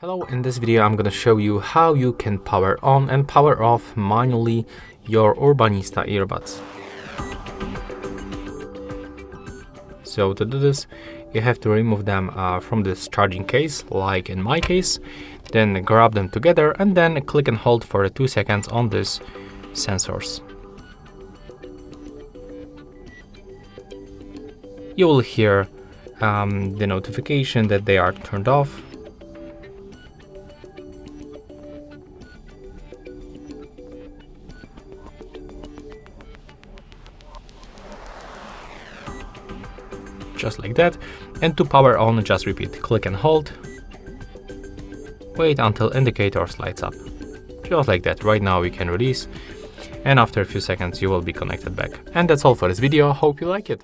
Hello, in this video I'm gonna show you how you can power on and power off manually your Urbanista earbuds. So to do this, you have to remove them from this charging case, like in my case, then grab them together and then click and hold for 2 seconds on these sensors. You will hear the notification that they are turned off. Just like that. And to power on, just repeat click and hold. Wait until indicators lights up. Just like that. Right now we can release, and after a few seconds you will be connected back. And that's all for this video. Hope you like it.